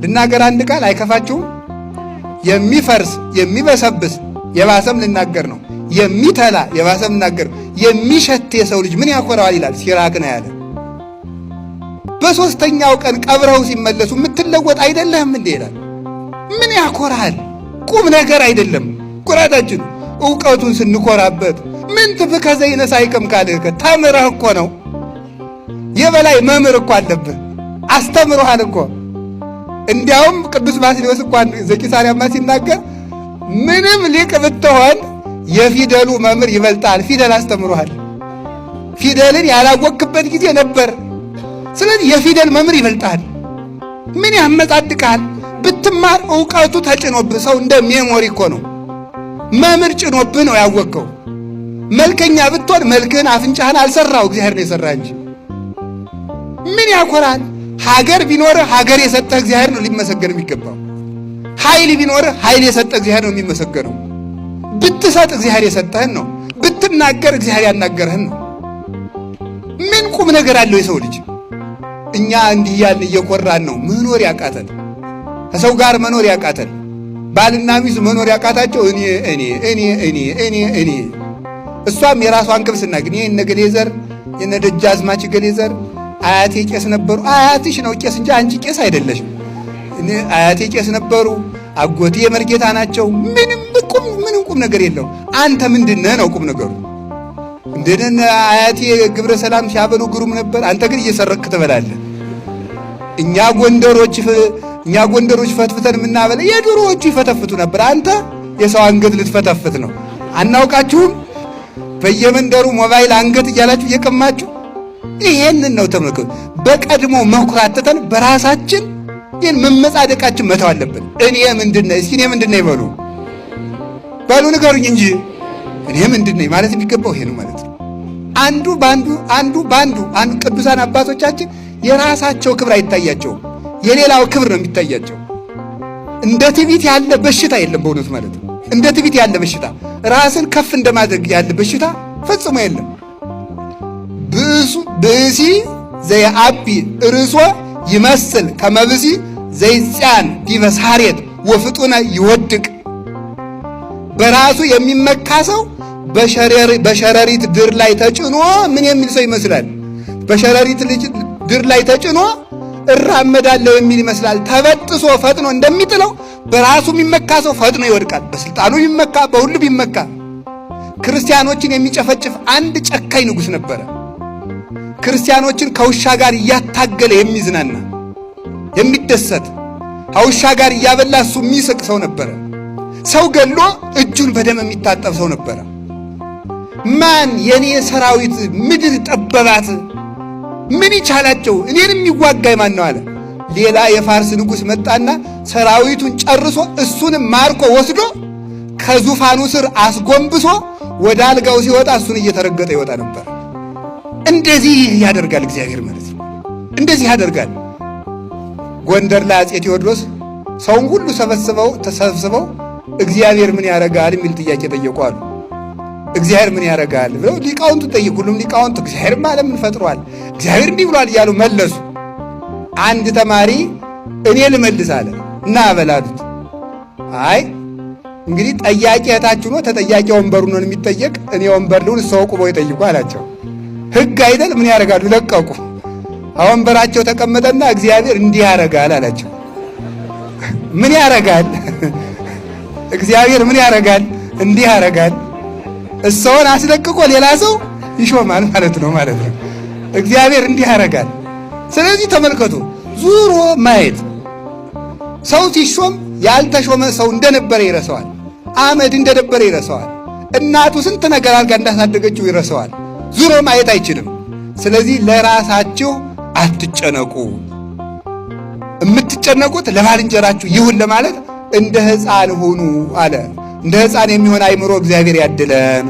ልናገር አንድ ቃል አይከፋችሁም? የሚፈርስ የሚበሰብስ የባሰም ልናገር ነው። የሚተላ የባሰም ልናገር ነው። የሚሸት የሰው ልጅ ምን ያኮራዋል ይላል ሲራክ ነው ያለ። በሶስተኛው ቀን ቀብረው ሲመለሱ የምትለወጥ አይደለህም እንዴ ይላል። ምን ያኮራል? ቁም ነገር አይደለም ኩራታችን። ዕውቀቱን ስንኮራበት ምን ትፍከ ዘይነሳይከም ካልከ ተምረህ እኮ ነው። የበላይ መምህር እኮ አለብህ፣ አስተምሮሃል እኮ። እንዲያውም ቅዱስ ባስልዮስ እንኳን ዘቂሳርያማ ሲናገር ምንም ሊቅ ብትሆን የፊደሉ መምህር ይበልጣል። ፊደል አስተምሮሃል። ፊደልን ያላወቅበት ጊዜ ነበር። ስለዚህ የፊደል መምህር ይበልጣል። ምን ያመጻድቃል? ብትማር ዕውቀቱ ተጭኖብህ። ሰው እንደ ሜሞሪ እኮ ነው። መምህር ጭኖብህ ነው ያወቅከው። መልከኛ ብትሆን መልክህን አፍንጫህን አልሰራው እግዚአብሔር ነው የሰራ እንጂ። ምን ያኮራል? ሀገር ቢኖርህ ሀገር የሰጠህ እግዚአብሔር ነው ሊመሰገን የሚገባው። ኃይል ቢኖርህ ኃይል የሰጠህ እግዚአብሔር ነው የሚመሰገነው። ብትሰጥ እግዚአብሔር የሰጠህን ነው። ብትናገር እግዚአብሔር ያናገርህን ነው። ምን ቁም ነገር አለው የሰው ልጅ? እኛ እንዲህ ያልን እየኮራን ነው መኖር ያቃተን። ከሰው ጋር መኖር ያቃተን፣ ባልና ሚስት መኖር ያቃታቸው እኔ። እሷም የራሷን ክብስና ግን ይሄ ነገሌ ዘር የነ ደጃዝማች ገሌ ዘር አያቴ ቄስ ነበሩ። አያትሽ ነው ቄስ እንጂ አንቺ ቄስ አይደለሽም። አያቴ ቄስ ነበሩ፣ አጎቴ የመርጌታ ናቸው። ምንም ቁም ነገር የለው። አንተ ምንድነህ ነው ቁም ነገሩ? እንደነ አያቴ ግብረ ሰላም ሲያበሉ ግሩም ነበር። አንተ ግን እየሰረክ ትበላለህ። እኛ ጎንደሮች ፈትፍተን የምናበለ የድሮዎቹ ይፈተፍቱ ነበር። አንተ የሰው አንገት ልትፈተፍት ነው። አናውቃችሁም? በየመንደሩ ሞባይል አንገት እያላችሁ እየቀማችሁ ይሄንን ነው ተመልከቱ። በቀድሞ መኩራተተን በራሳችን ይህን መመጻደቃችን መተው አለብን። እኔ ምንድነኝ? እስኪ እኔ ምንድነኝ በሉ ንገሩኝ እንጂ እኔ ምንድነኝ ማለት የሚገባው ይሄ ነው ማለት ነው። አንዱ ባንዱ ቅዱሳን አባቶቻችን የራሳቸው ክብር አይታያቸውም፣ የሌላው ክብር ነው የሚታያቸው። እንደ ትዕቢት ያለ በሽታ የለም በእውነት ማለት ነው። እንደ ትዕቢት ያለ በሽታ፣ ራስን ከፍ እንደማድረግ ያለ በሽታ ፈጽሞ የለም። ብእሲ ዘየአቢ ርእሶ ይመስል ከመብሲ ዘይጽያን ዲበ ሳሬት ወፍጡነ ይወድቅ። በራሱ የሚመካ ሰው በሸረሪት ድር ላይ ተጭኖ ምን የሚል ሰው ይመስላል? በሸረሪት ድር ላይ ተጭኖ እራመዳለሁ የሚል ይመስላል። ተበጥሶ ፈጥኖ እንደሚጥለው በራሱ የሚመካ ሰው ፈጥኖ ይወድቃል። በስልጣኑ ቢመካ፣ በሁሉ ቢመካ። ክርስቲያኖችን የሚጨፈጭፍ አንድ ጨካኝ ንጉሥ ነበረ። ክርስቲያኖችን ከውሻ ጋር እያታገለ የሚዝናና የሚደሰት፣ ከውሻ ጋር እያበላ እሱ የሚስቅ ሰው ነበረ። ሰው ገሎ እጁን በደም የሚታጠብ ሰው ነበረ። ማን የኔ ሰራዊት ምድር ጠበባት፣ ምን ይቻላቸው? እኔን የሚዋጋኝ ማን ነው አለ። ሌላ የፋርስ ንጉሥ መጣና ሰራዊቱን ጨርሶ እሱንም ማርኮ ወስዶ ከዙፋኑ ስር አስጎንብሶ ወደ አልጋው ሲወጣ እሱን እየተረገጠ ይወጣ ነበር። እንደዚህ ያደርጋል እግዚአብሔር ማለት ነው። እንደዚህ ያደርጋል። ጎንደር ላይ አፄ ቴዎድሮስ ሰውን ሁሉ ተሰብስበው እግዚአብሔር ምን ያደርጋል የሚል ጥያቄ ጠየቁ አሉ። እግዚአብሔር ምን ያደርጋል ብለው ሊቃውንቱ ጠየቁ። ሁሉም ሊቃውንቱ እግዚአብሔር ማለት ምን ፈጥሯል፣ እግዚአብሔር እንዲህ ብሏል እያሉ መለሱ። አንድ ተማሪ እኔ ልመልስ አለ እና አበላሉት። አይ እንግዲህ ጠያቂ እህታችሁ ነው፣ ተጠያቂ ወንበሩ ነው የሚጠየቅ፣ እኔ ወንበር ልሁን ሰው ቁመው ይጠይቁ አላቸው። ሕግ አይደል? ምን ያደርጋሉ? ለቀቁ። ወንበራቸው ተቀመጠና እግዚአብሔር እንዲህ ያደርጋል አላቸው። ምን ያደርጋል? እግዚአብሔር ምን ያደርጋል? እንዲህ ያደርጋል። እሰውን አስለቅቆ ሌላ ሰው ይሾማል ማለት ነው። እግዚአብሔር እንዲህ ያደርጋል። ስለዚህ ተመልከቱ፣ ዙሮ ማየት። ሰው ሲሾም ያልተሾመ ሰው እንደነበረ ይረሳዋል። አመድ እንደነበረ ይረሳዋል። እናቱ ስንት ነገር አድርጋ እንዳሳደገችው ይረሳዋል። ዙሮ ማየት አይችልም። ስለዚህ ለራሳችሁ አትጨነቁ። የምትጨነቁት ለባልንጀራችሁ ይሁን ለማለት እንደ ሕፃን ሁኑ አለ። እንደ ሕፃን የሚሆን አእምሮ እግዚአብሔር ያድለን።